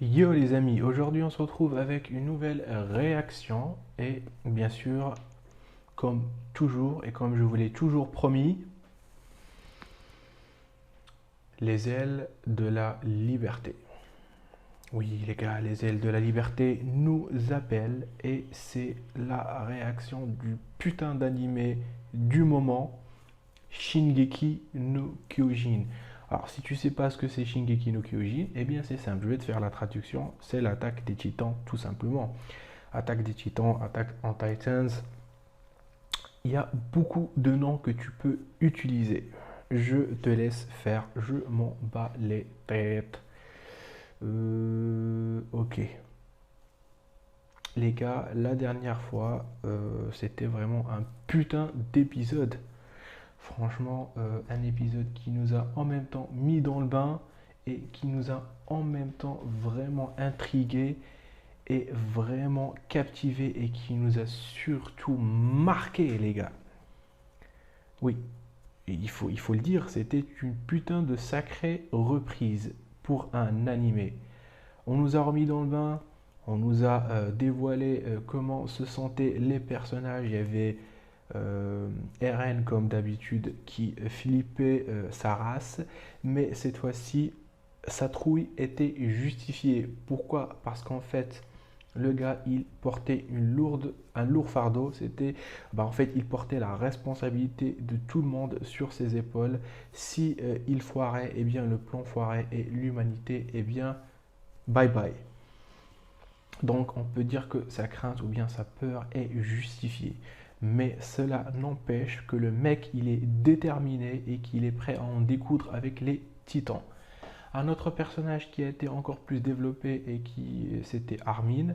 Yo les amis, aujourd'hui on se retrouve avec une nouvelle réaction et bien sûr, comme toujours et comme je vous l'ai toujours promis, les ailes de la liberté. Oui les gars, les ailes de la liberté nous appellent et c'est la réaction du putain d'animé du moment, Shingeki no Kyojin. Alors si tu sais pas ce que c'est Shingeki no Kyojin, eh bien c'est simple, je vais te faire la traduction, c'est l'attaque des titans tout simplement. Attaque des Titans, Attaque en Titans. Il y a beaucoup de noms que tu peux utiliser. Je te laisse faire, je m'en bats les têtes. Ok. Les gars, la dernière fois, c'était vraiment un putain d'épisode. Franchement, un épisode qui nous a en même temps mis dans le bain et qui nous a en même temps vraiment intrigué est vraiment captivé et qui nous a surtout marqué, les gars. Oui, il faut le dire, c'était une putain de sacrée reprise pour un animé. On nous a remis dans le bain, on nous a dévoilé comment se sentaient les personnages. Il y avait Eren, comme d'habitude, qui flippait sa race, mais cette fois-ci, sa trouille était justifiée. Pourquoi? Parce qu'en fait, le gars, il portait un lourd fardeau. En fait, il portait la responsabilité de tout le monde sur ses épaules. Si il foirait, eh bien, le plan foirait et l'humanité, eh bien, bye bye. Donc, on peut dire que sa crainte ou bien sa peur est justifiée. Mais cela n'empêche que le mec, il est déterminé et qu'il est prêt à en découdre avec les titans. Un autre personnage qui a été encore plus développé et c'était Armin.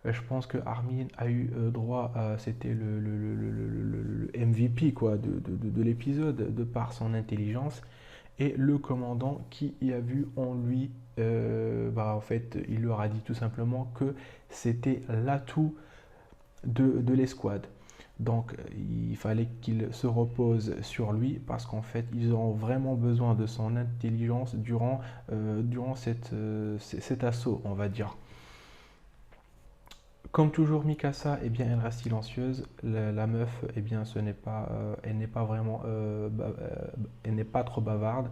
Je pense que Armin a eu droit à, c'était le MVP quoi, de l'épisode, de par son intelligence, et le commandant qui y a vu en lui, en fait, il leur a dit tout simplement que c'était l'atout de l'escouade. Donc il fallait qu'il se repose sur lui parce qu'en fait ils auront vraiment besoin de son intelligence durant cet assaut, on va dire. Comme toujours, Mikasa, eh bien, elle reste silencieuse. La meuf, eh bien, elle n'est pas vraiment, elle n'est pas trop bavarde.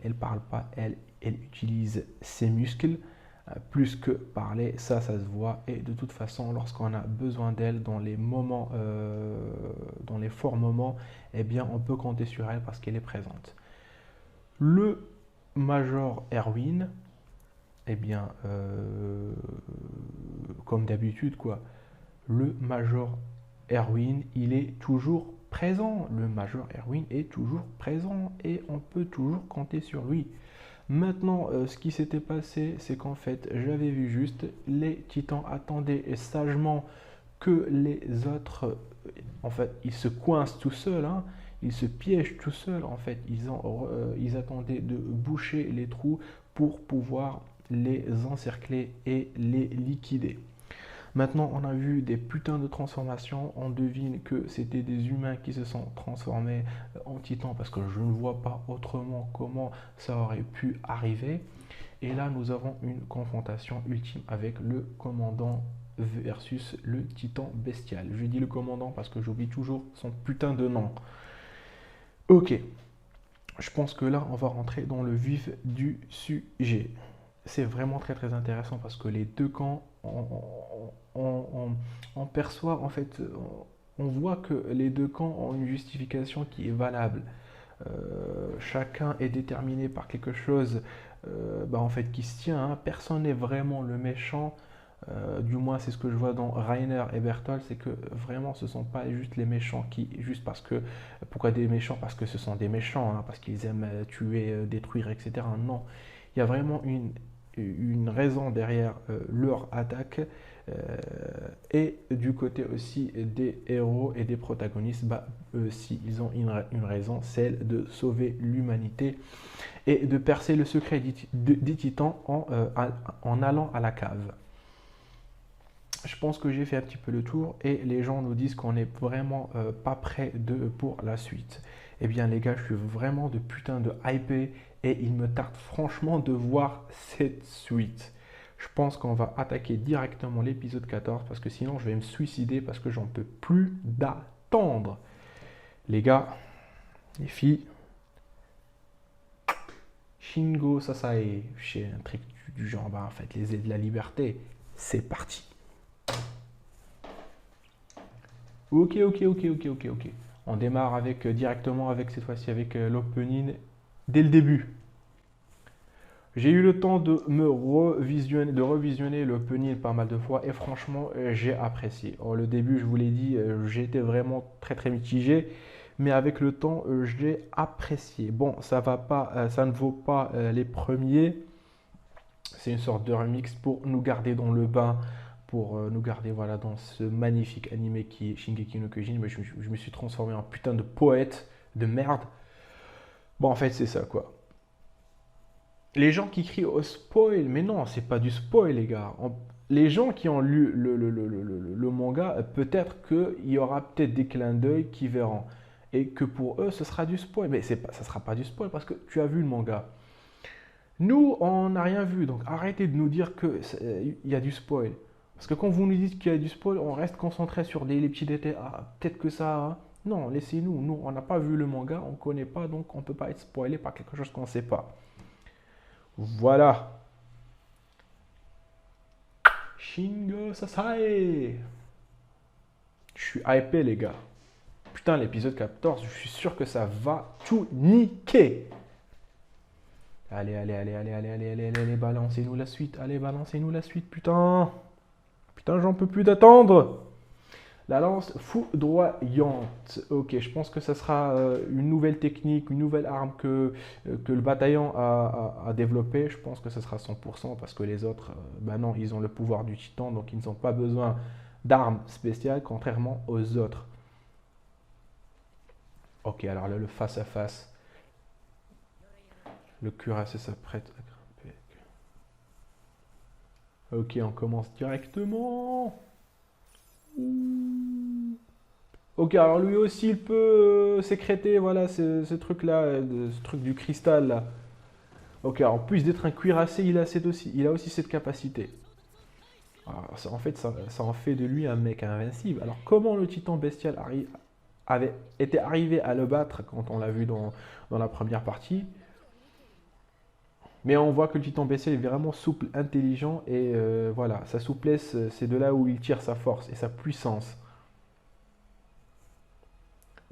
Elle parle pas, elle utilise ses muscles plus que parler. Ça se voit. Et de toute façon, lorsqu'on a besoin d'elle dans les moments, dans les forts moments, eh bien, on peut compter sur elle parce qu'elle est présente. Le Major Erwin, eh bien, comme d'habitude, quoi. Le Major Erwin, il est toujours présent. Le Major Erwin est toujours présent et on peut toujours compter sur lui. Maintenant, ce qui s'était passé, c'est qu'en fait, j'avais vu juste, les titans attendaient sagement que les autres, en fait, ils se coincent tout seuls, hein, ils se piègent tout seuls, en fait, ils attendaient de boucher les trous pour pouvoir les encercler et les liquider. Maintenant, on a vu des putains de transformations. On devine que c'était des humains qui se sont transformés en titans parce que je ne vois pas autrement comment ça aurait pu arriver. Et là, nous avons une confrontation ultime avec le commandant versus le titan bestial. Je dis le commandant parce que j'oublie toujours son putain de nom. Ok, je pense que là, on va rentrer dans le vif du sujet. C'est vraiment très très intéressant parce que les deux camps, on perçoit en fait, on voit que les deux camps ont une justification qui est valable. Chacun est déterminé par quelque chose en fait, qui se tient, hein. Personne n'est vraiment le méchant. Du moins, c'est ce que je vois dans Rainer et Bertolt, c'est que vraiment, ce ne sont pas juste les méchants qui, juste parce que, pourquoi des méchants? Parce que ce sont des méchants, hein, parce qu'ils aiment tuer, détruire, etc. Non, il y a vraiment une raison derrière leur attaque. Et du côté aussi des héros et des protagonistes, eux aussi, ils ont une raison, celle de sauver l'humanité et de percer le secret des titans en allant à la cave. Je pense que j'ai fait un petit peu le tour et les gens nous disent qu'on n'est vraiment pas prêt pour la suite. Eh bien les gars, je suis vraiment de putain de hypé et il me tarde franchement de voir cette suite. Je pense qu'on va attaquer directement l'épisode 14 parce que sinon je vais me suicider parce que j'en peux plus d'attendre. Les gars, les filles, Shingo Sasae, j'ai un truc du genre, bah en fait, les ailes de la liberté, c'est parti. Ok. On démarre avec directement avec cette fois-ci avec l'opening dès le début. J'ai eu le temps de revisionner l'opening pas mal de fois et franchement j'ai apprécié. Le début, je vous l'ai dit, j'étais vraiment très mitigé, mais avec le temps, j'ai apprécié. Bon, ça ne vaut pas les premiers. C'est une sorte de remix pour nous garder dans le bain, pour nous garder voilà, dans ce magnifique animé qui est Shingeki no Kyojin. Mais je me suis transformé en putain de poète de merde. Bon, en fait, c'est ça quoi. Les gens qui crient au spoil, mais non, c'est pas du spoil, les gars. Les gens qui ont lu le manga, peut-être qu'il y aura peut-être des clins d'œil qui verront. Et que pour eux, ce sera du spoil. Mais ça sera pas du spoil parce que tu as vu le manga. Nous, on n'a rien vu, donc arrêtez de nous dire qu'il y a du spoil. Parce que quand vous nous dites qu'il y a du spoil, on reste concentré sur les petits détails. Ah, peut-être que ça. Hein. Non, laissez-nous. Nous, on n'a pas vu le manga, on ne connaît pas, donc on ne peut pas être spoilé par quelque chose qu'on ne sait pas. Voilà. Shingo Sasae. Je suis hypé, les gars. Putain, l'épisode 14, je suis sûr que ça va tout niquer. Allez, balancez-nous la suite. Allez, balancez-nous la suite, putain. Putain, j'en peux plus d'attendre. La lance foudroyante. Ok, je pense que ça sera une nouvelle technique, une nouvelle arme que le bataillon a développée. Je pense que ce sera 100% parce que les autres, ben non, ils ont le pouvoir du titan, donc ils n'ont pas besoin d'armes spéciales, contrairement aux autres. Ok, alors là, le face-à-face. Le cuirassé s'apprête à grimper. Ok, on commence directement. Ok, alors lui aussi, il peut sécréter, voilà, ce truc-là, ce truc du cristal, là. Ok, alors en plus d'être un cuirassé, il a aussi cette capacité. Alors, en fait, ça en fait de lui un mec invincible. Alors, comment le titan bestial avait été arrivé à le battre quand on l'a vu dans la première partie? Mais on voit que le titan bestial est vraiment souple, intelligent, et voilà, sa souplesse, c'est de là où il tire sa force et sa puissance.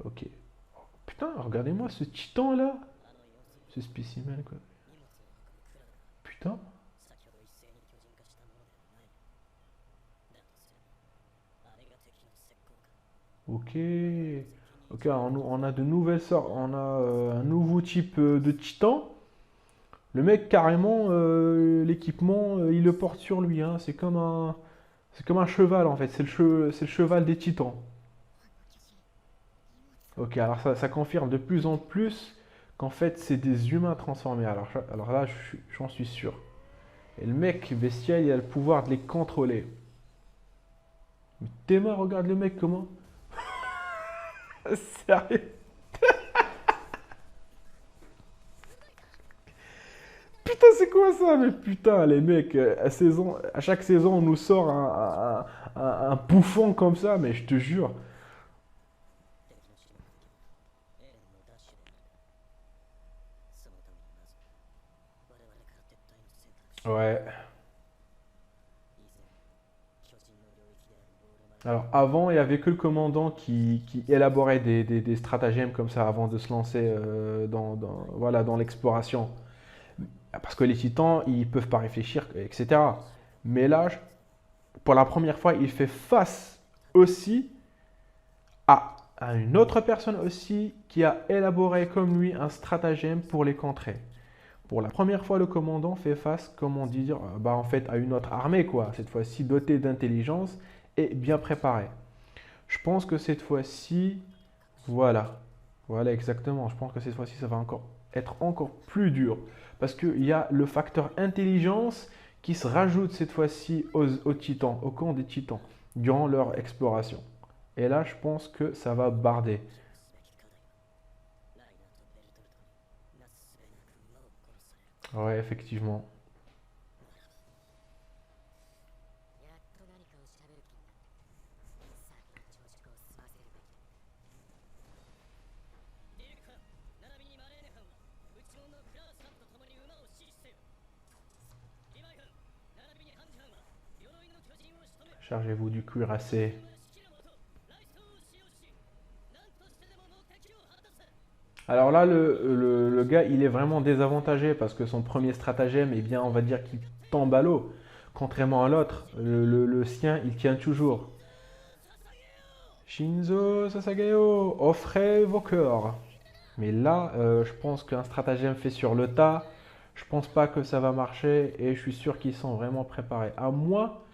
Ok. Putain, regardez-moi ce titan là. Ce spécimen quoi. Putain. Ok. Ok, on a de nouvelles sortes. On a un nouveau type de titan. Le mec, carrément, l'équipement, il le porte sur lui. Hein. C'est comme un cheval en fait. C'est le cheval des titans. Ok, alors ça confirme de plus en plus qu'en fait, c'est des humains transformés. Alors là, j'en suis sûr. Et le mec bestial, il a le pouvoir de les contrôler. Mais Théma, regarde le mec comment. Sérieux? Putain, c'est quoi ça? Mais putain, les mecs, à chaque saison, on nous sort un bouffon comme ça, mais je te jure. Ouais. Alors avant, il n'y avait que le commandant qui élaborait des stratagèmes comme ça avant de se lancer voilà, dans l'exploration. Parce que les titans, ils peuvent pas réfléchir, etc. Mais là, pour la première fois, il fait face aussi à une autre personne aussi qui a élaboré comme lui un stratagème pour les contrer. Pour la première fois, le commandant fait face, comment dire, bah en fait, à une autre armée, quoi. Cette fois-ci dotée d'intelligence et bien préparée. Je pense que cette fois-ci, voilà. Voilà, exactement. Je pense que cette fois-ci, ça va être encore plus dur. Parce qu'il y a le facteur intelligence qui se rajoute cette fois-ci aux titans, au camp des titans, durant leur exploration. Et là, je pense que ça va barder. Ouais, effectivement. Chargez-vous du cuirassé. Alors là, le gars, il est vraiment désavantagé parce que son premier stratagème, eh bien, on va dire qu'il tombe à l'eau. Contrairement à l'autre, le sien, il tient toujours. Shinzo Sasageo, offrez vos cœurs. Mais là, je pense qu'un stratagème fait sur le tas, je pense pas que ça va marcher et je suis sûr qu'ils sont vraiment préparés. À moi,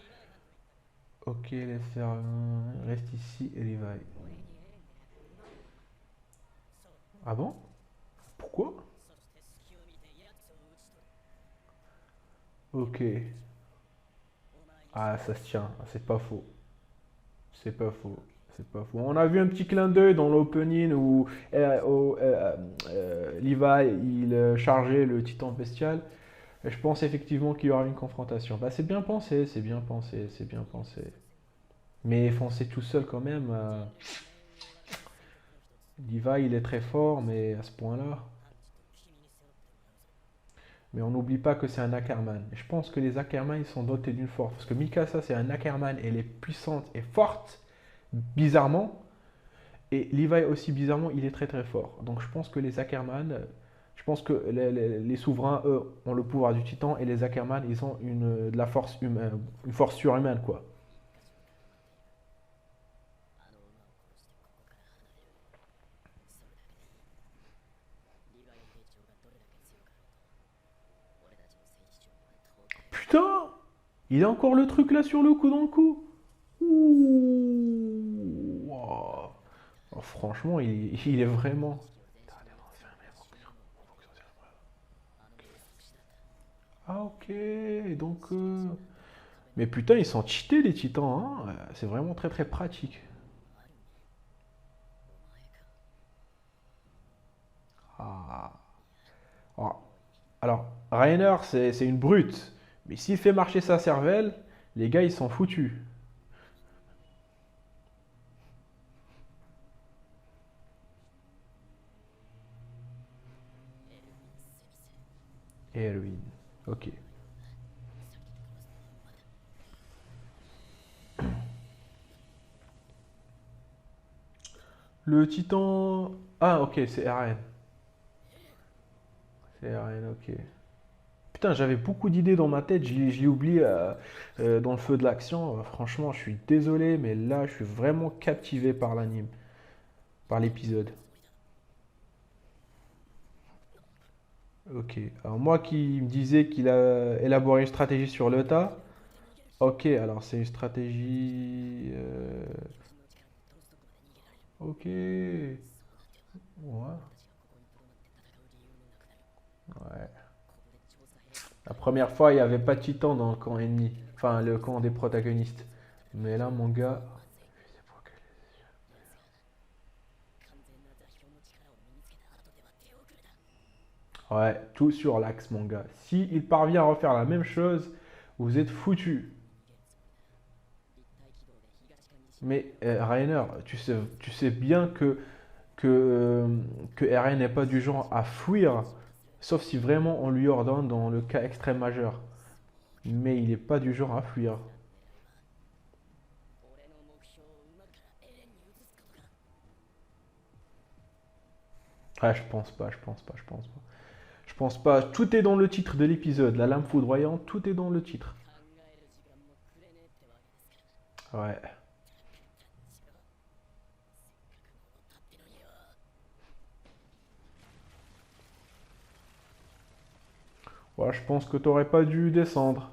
ok, laisse faire. Reste ici et Levi. Ah bon? Pourquoi? Ok. Ah, ça se tient. Ah, c'est pas faux. C'est pas faux. C'est pas faux. On a vu un petit clin d'œil dans l'opening où Levi il chargeait le titan bestial. Et je pense effectivement qu'il y aura une confrontation. Bah, c'est bien pensé, c'est bien pensé, c'est bien pensé. Mais foncer tout seul quand même. Levi il est très fort, mais à ce point-là. Mais on n'oublie pas que c'est un Ackerman. Et je pense que les Ackerman ils sont dotés d'une force. Parce que Mikasa c'est un Ackerman, elle est puissante et forte, bizarrement. Et Levi aussi, bizarrement, il est très très fort. Donc je pense que les Ackerman, je pense que les souverains, eux, ont le pouvoir du titan et les Ackerman, ils ont de la force humaine, une force surhumaine, quoi. Putain! Il a encore le truc là sur le coup dans le cou. Ouh! Wow. Oh, franchement, il est vraiment. Ah ok, donc... Mais putain, ils sont cheatés les titans, hein. C'est vraiment très très pratique. Ah. Ah. Alors, Rainer, c'est une brute. Mais s'il fait marcher sa cervelle, les gars, ils sont foutus. Erwin. Ok. Le titan... Ah, ok, c'est Eren. C'est Eren, ok. Putain, j'avais beaucoup d'idées dans ma tête, je l'ai oublié dans le feu de l'action. Franchement, je suis désolé, mais là, je suis vraiment captivé par l'anime, par l'épisode. Ok. Alors moi qui me disais qu'il a élaboré une stratégie sur le tas. Ok, alors c'est une stratégie. Ok. Ouais. Ouais. La première fois, il n'y avait pas de titan dans le camp ennemi. Enfin, le camp des protagonistes. Mais là, mon gars. Ouais, tout sur l'axe, mon gars. Si il parvient à refaire la même chose, vous êtes foutu. Mais Rainer, tu sais bien que RN n'est pas du genre à fuir, sauf si vraiment on lui ordonne dans le cas extrême majeur. Mais il n'est pas du genre à fuir. Ah, je pense pas, je pense pas, je pense pas. Je pense pas. Tout est dans le titre de l'épisode. La lame foudroyante, tout est dans le titre. Ouais. Ouais, je pense que t'aurais pas dû descendre.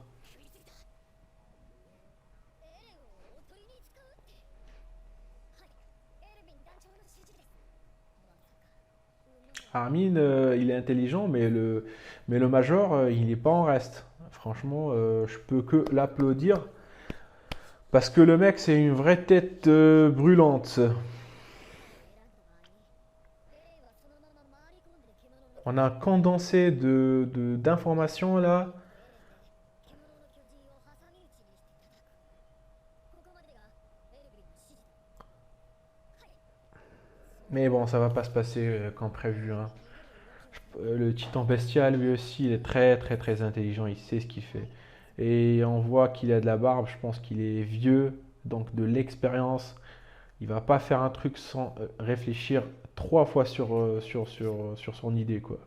Armin, il est intelligent, mais le Major, il n'est pas en reste. Franchement, je peux que l'applaudir. Parce que le mec, c'est une vraie tête brûlante. On a un condensé d'informations là. Mais bon, ça va pas se passer comme prévu, hein. Le titan bestial, lui aussi, il est très très très intelligent, il sait ce qu'il fait. Et on voit qu'il a de la barbe, je pense qu'il est vieux, donc de l'expérience. Il va pas faire un truc sans réfléchir 3 fois sur son idée, quoi.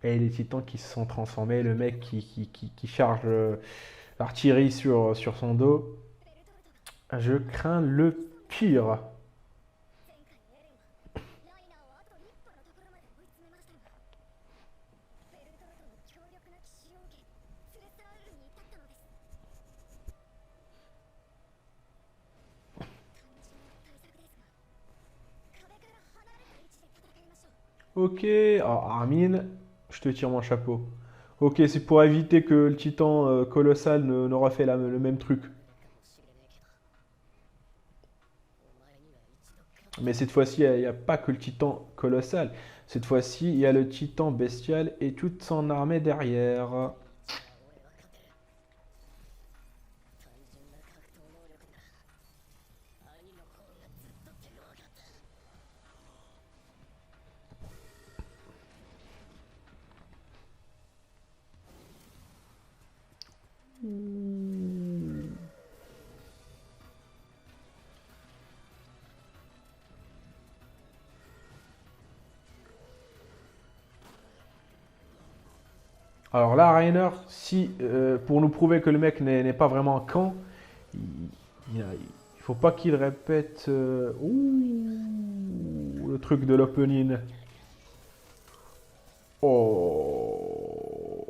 Et les titans qui se sont transformés, le mec qui charge l'artillerie sur son dos. Je crains le pire. Ok, Armin, je te tire mon chapeau. Ok, c'est pour éviter que le titan colossal ne refait le même truc. Mais cette fois-ci, il n'y a pas que le titan colossal. Cette fois-ci, il y a le titan bestial et toute son armée derrière. Alors là, Rainer, si pour nous prouver que le mec n'est pas vraiment un camp, il, il faut pas qu'il répète le truc de l'opening. Oh,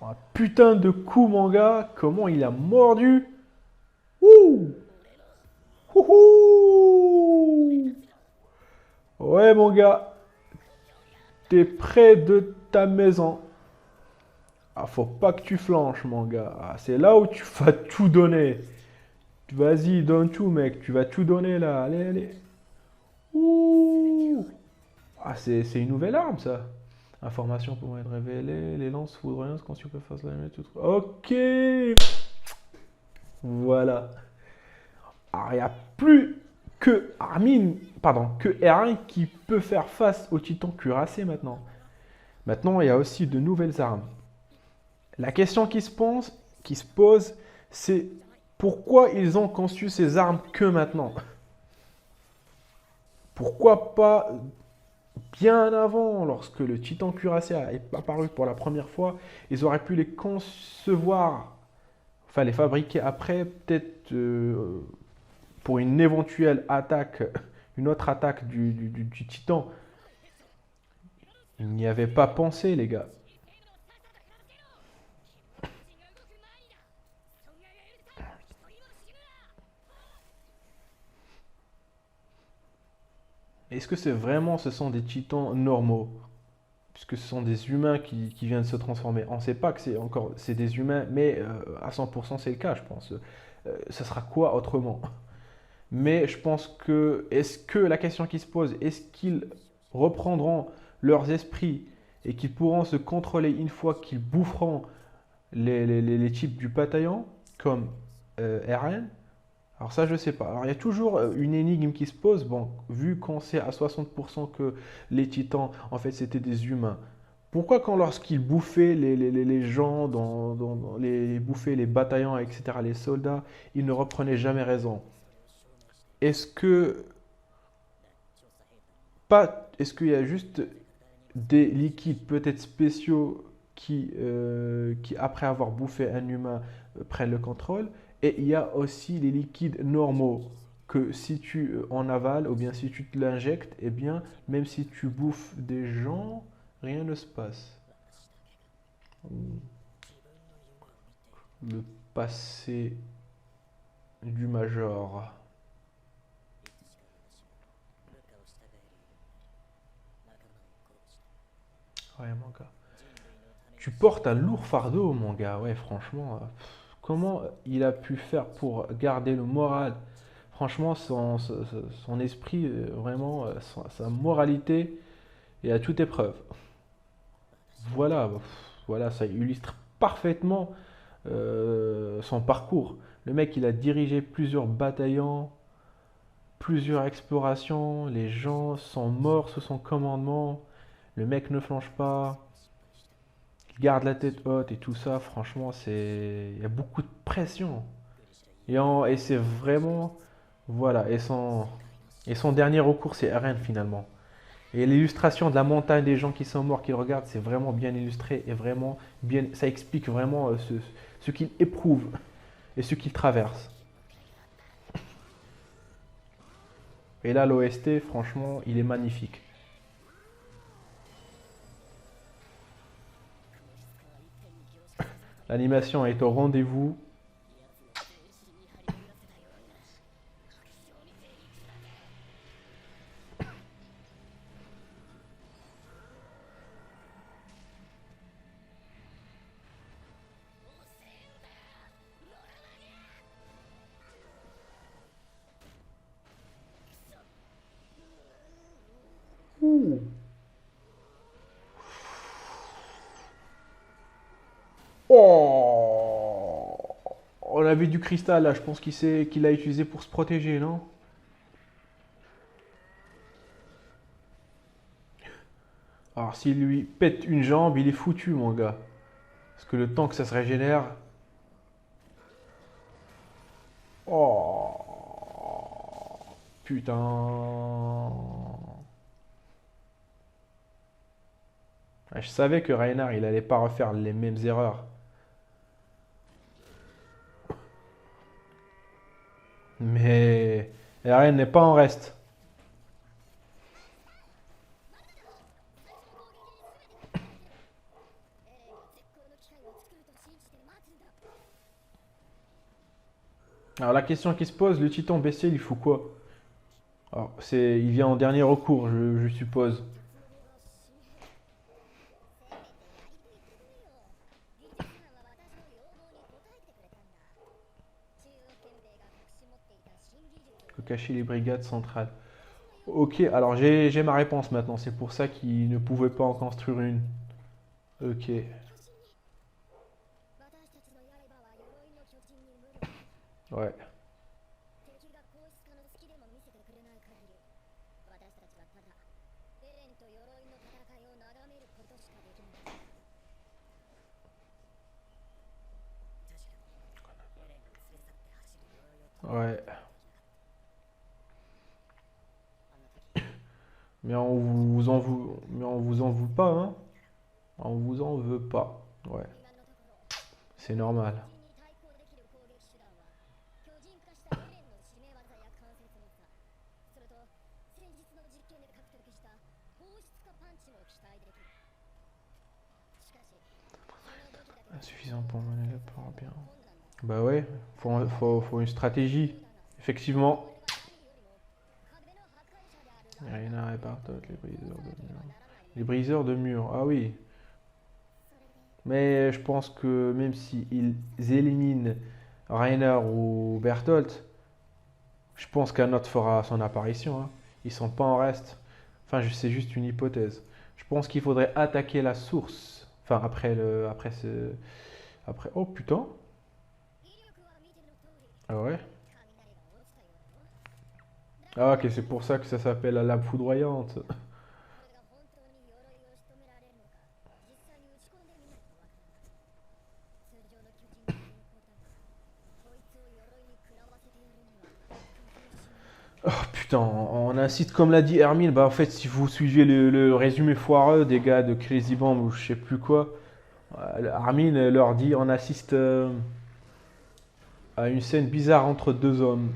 un putain de coup, mon gars. Comment il a mordu. Ouh, ouh. Ouais, mon gars, t'es près de ta maison. Ah, faut pas que tu flanches, mon gars. Ah, c'est là où tu vas tout donner. Vas-y, donne tout, mec. Tu vas tout donner là. Allez, allez. Ouh. Ah, c'est une nouvelle arme, ça. Information pouvant être révélée. Les lances foudroyantes quand tu peux faire ça. Ok. Voilà. Alors, il n'y a plus que Armin, pardon, que R1 qui peut faire face au titan cuirassé maintenant. Maintenant, il y a aussi de nouvelles armes. La question qui se pose, c'est pourquoi ils ont conçu ces armes que maintenant? Pourquoi pas bien avant, lorsque le titan cuirassé est apparu pour la première fois, ils auraient pu les concevoir, enfin les fabriquer après, peut-être pour une éventuelle attaque, une autre attaque du titan. Ils n'y avaient pas pensé, les gars. Est-ce que c'est vraiment, ce sont des titans normaux? Puisque ce sont des humains qui viennent se transformer. On ne sait pas que c'est des humains, mais à 100% c'est le cas, je pense. Ça sera quoi autrement? Mais je pense que, est-ce que la question qui se pose, est-ce qu'ils reprendront leurs esprits et qu'ils pourront se contrôler une fois qu'ils boufferont les types du bataillon, comme RN? Alors ça, je sais pas. Alors il y a toujours une énigme qui se pose. Bon, vu qu'on sait à 60% que les titans, en fait, c'était des humains. Pourquoi quand lorsqu'ils bouffaient les gens, bouffaient les bataillons, etc., les soldats, ils ne reprenaient jamais raison? Est-ce que est-ce qu'il y a juste des liquides peut-être spéciaux qui après avoir bouffé un humain, prennent le contrôle? Et il y a aussi les liquides normaux que si tu en avales ou bien si tu te l'injectes, eh bien, même si tu bouffes des gens, rien ne se passe. Le passé du Major. Ouais, mon gars. Tu portes un lourd fardeau, mon gars. Ouais, franchement, comment il a pu faire pour garder le moral? Franchement, son esprit, vraiment, sa moralité est à toute épreuve. Voilà, voilà, ça illustre parfaitement son parcours. Le mec, il a dirigé plusieurs bataillons, plusieurs explorations. Les gens sont morts sous son commandement. Le mec ne flanche pas. Il garde la tête haute et tout ça. Franchement, il y a beaucoup de pression. Et c'est vraiment, voilà. Et son dernier recours, c'est Eren finalement. Et l'illustration de la montagne des gens qui sont morts, qui le regardent, c'est vraiment bien illustré et vraiment bien. Ça explique vraiment ce qu'il éprouve et ce qu'il traverse. Et là, l'OST, franchement, il est magnifique. L'animation est au rendez-vous. Ouh. Oh, on avait du cristal là, je pense qu'il l'a utilisé pour se protéger, non? Alors s'il lui pète une jambe, il est foutu mon gars. Parce que le temps que ça se régénère. Oh putain. Ah, je savais que Reinhard il allait pas refaire les mêmes erreurs. Mais Eren n'est pas en reste. Alors la question qui se pose, le titan bestial il fout quoi? Alors il vient en dernier recours, je suppose. Faut cacher les brigades centrales. Ok, alors j'ai ma réponse maintenant. C'est pour ça qu'il ne pouvait pas en construire une. Ok. Ouais. Ouais. Mais on vous en veut pas, hein? On vous en veut pas. Ouais. C'est normal. Insuffisant pour mener le plan bien. Bah ouais, faut une stratégie. Effectivement. Irina et Bartok, les briseurs de mur. Les briseurs de mur, ah oui. Mais je pense que même s'ils éliminent Rainer ou Bertolt, je pense qu'un autre fera son apparition, hein. Ils sont pas en reste. Enfin, c'est juste une hypothèse. Je pense qu'il faudrait attaquer la source. Enfin, après. Oh putain. Ah ouais. Ah ok, c'est pour ça que ça s'appelle la lame foudroyante. Oh putain, on incite, comme l'a dit Hermine, bah en fait, si vous suivez le résumé foireux des gars de Crazy Band ou je sais plus quoi, Hermine leur dit on assiste à une scène bizarre entre deux hommes.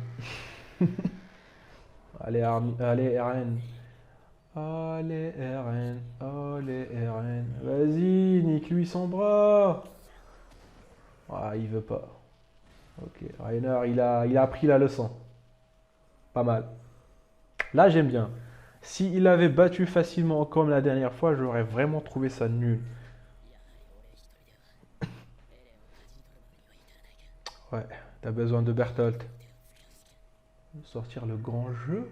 Allez, allez, RN. Allez, RN. Allez, RN. Vas-y, nique-lui son bras. Ah, il veut pas. Ok, Rainer, il a appris la leçon. Pas mal. Là, j'aime bien. S'il avait battu facilement comme la dernière fois, j'aurais vraiment trouvé ça nul. Ouais, t'as besoin de Berthold. Sortir le grand jeu.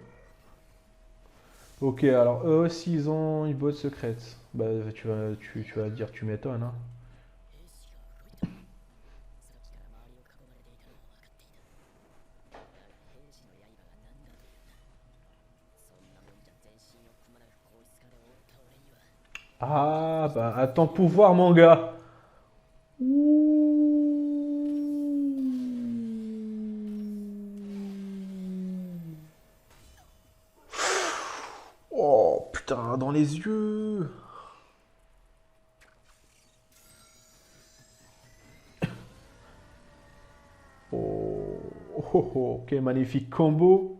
Ok, alors eux aussi ils ont une boîte secrète. Bah tu vas dire tu m'étonnes, hein. Ah bah à ton pouvoir mon gars. Oh putain, dans les yeux. Oh, oh, oh, oh, quel magnifique combo.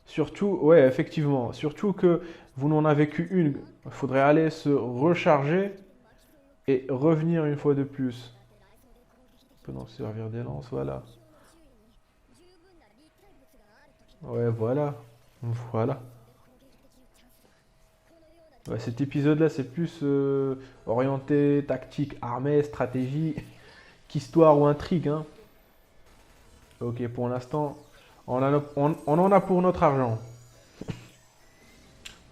Surtout, ouais, effectivement. Surtout que vous n'en avez qu'une. Il faudrait aller se recharger et revenir une fois de plus. On peut donc servir des lances, voilà. Ouais, voilà. Voilà. Ouais, cet épisode-là, c'est plus orienté tactique, armée, stratégie, qu'histoire ou intrigue, hein. Ok, pour l'instant, on en a pour notre argent.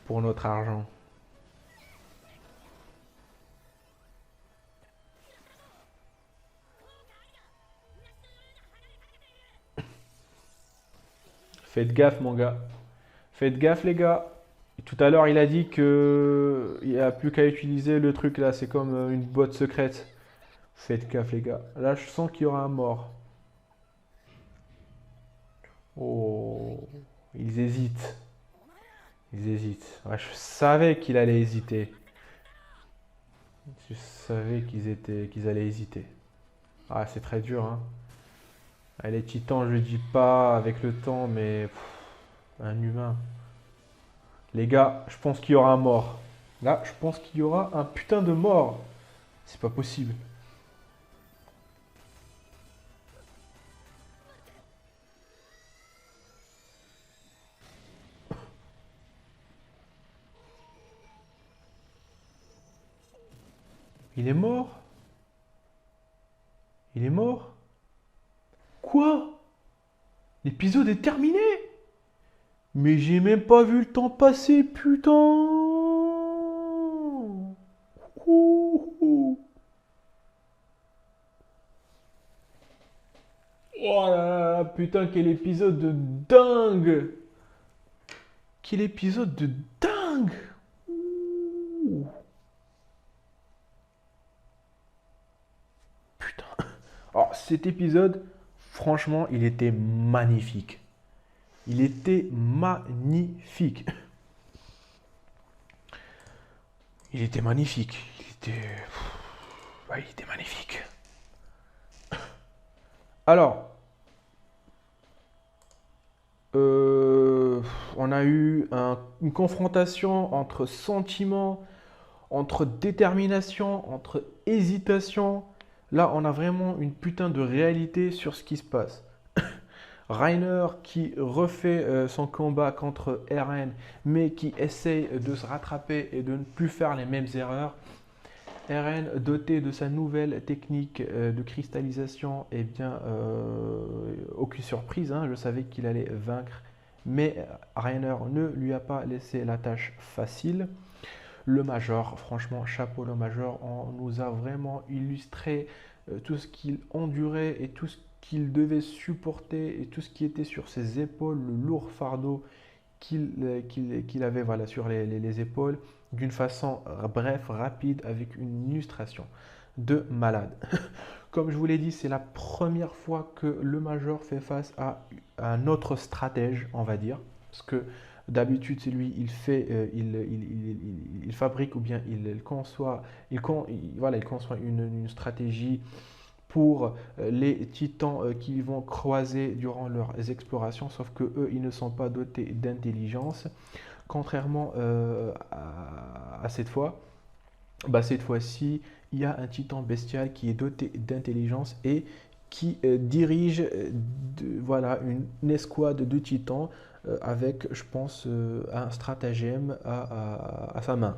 Pour notre argent. Faites gaffe, mon gars. Faites gaffe, les gars. Et tout à l'heure, il a dit que il n'y a plus qu'à utiliser le truc là. C'est comme une boîte secrète. Faites gaffe, les gars. Là, je sens qu'il y aura un mort. Oh, ils hésitent. Ils hésitent. Ouais, je savais qu'il allait hésiter. Je savais qu'ils allaient hésiter. Ah, c'est très dur, hein. Ah, les titans, je dis pas avec le temps, mais un humain. Les gars, je pense qu'il y aura un mort. Là, je pense qu'il y aura un putain de mort. C'est pas possible. Il est mort? Il est mort? Quoi? L'épisode est terminé? Mais j'ai même pas vu le temps passer, putain! Ouh. Oh là là, putain, quel épisode de dingue! Quel épisode de dingue! Ouh. Putain. Alors, cet épisode, franchement, il était magnifique. Il était magnifique. Il était magnifique. Ouais, il était magnifique. Alors, on a eu une confrontation entre sentiments, entre détermination, entre hésitation. Là, on a vraiment une putain de réalité sur ce qui se passe. Reiner qui refait son combat contre Eren, mais qui essaye de se rattraper et de ne plus faire les mêmes erreurs. Eren, doté de sa nouvelle technique de cristallisation, eh bien, aucune surprise, hein, je savais qu'il allait vaincre, mais Reiner ne lui a pas laissé la tâche facile. Le Major, franchement, chapeau le Major, on nous a vraiment illustré tout ce qu'il endurait et tout ce qu'il devait supporter et tout ce qui était sur ses épaules, le lourd fardeau qu'il avait voilà, sur les épaules, d'une façon bref, rapide, avec une illustration de malade. Comme je vous l'ai dit, c'est la première fois que le Major fait face à un autre stratège, on va dire, parce que d'habitude, c'est lui, il fait, il fabrique ou bien il conçoit, voilà, il conçoit une stratégie pour les titans qui vont croiser durant leurs explorations, sauf que eux, ils ne sont pas dotés d'intelligence. Contrairement à cette fois, bah, cette fois-ci, il y a un titan bestial qui est doté d'intelligence et qui dirige voilà, une escouade de titans avec, je pense, un stratagème à sa main.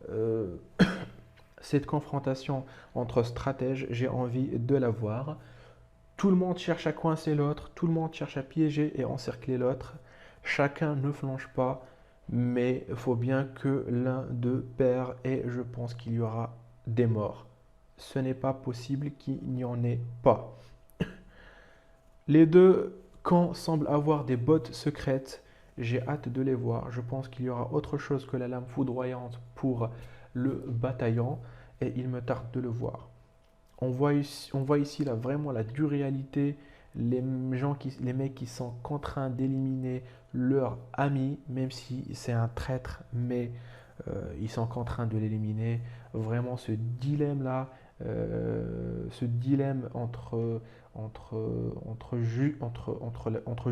Euh, cette confrontation entre stratèges, j'ai envie de la voir. Tout le monde cherche à coincer l'autre, tout le monde cherche à piéger et encercler l'autre. Chacun ne flanche pas, mais il faut bien que l'un d'eux perd et je pense qu'il y aura des morts. Ce n'est pas possible qu'il n'y en ait pas. Les deux camps semblent avoir des bottes secrètes. J'ai hâte de les voir. Je pense qu'il y aura autre chose que la lame foudroyante pour le bataillon et il me tarde de le voir. On voit ici là, vraiment la dure réalité. Les mecs qui sont contraints d'éliminer leur ami, même si c'est un traître, mais ils sont contraints de l'éliminer. Vraiment ce dilemme-là, ce dilemme entre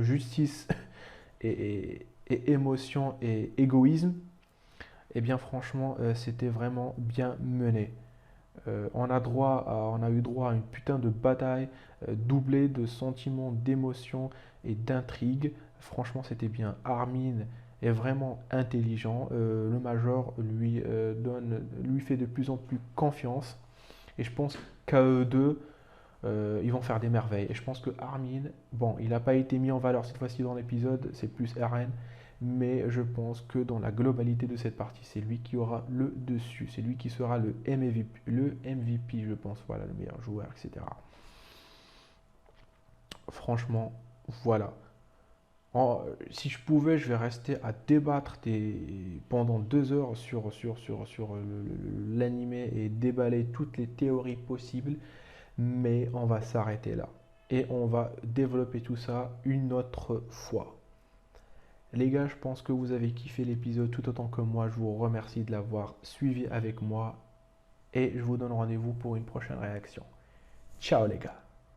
justice et émotion et égoïsme, eh bien franchement, c'était vraiment bien mené. On a eu droit à une putain de bataille doublée de sentiments, d'émotions et d'intrigue. Franchement, c'était bien. Armin est vraiment intelligent. Le Major lui fait de plus en plus confiance. Et je pense qu'à eux deux, ils vont faire des merveilles. Et je pense que Armin, bon, il n'a pas été mis en valeur cette fois-ci dans l'épisode, c'est plus RN. Mais je pense que dans la globalité de cette partie, c'est lui qui aura le dessus. C'est lui qui sera le MVP, je pense. Voilà, le meilleur joueur, etc. Franchement, voilà. Si je pouvais, je vais rester à débattre pendant 2 heures sur l'animé et déballer toutes les théories possibles. Mais on va s'arrêter là. Et on va développer tout ça une autre fois. Les gars, je pense que vous avez kiffé l'épisode tout autant que moi. Je vous remercie de l'avoir suivi avec moi. Et je vous donne rendez-vous pour une prochaine réaction. Ciao les gars.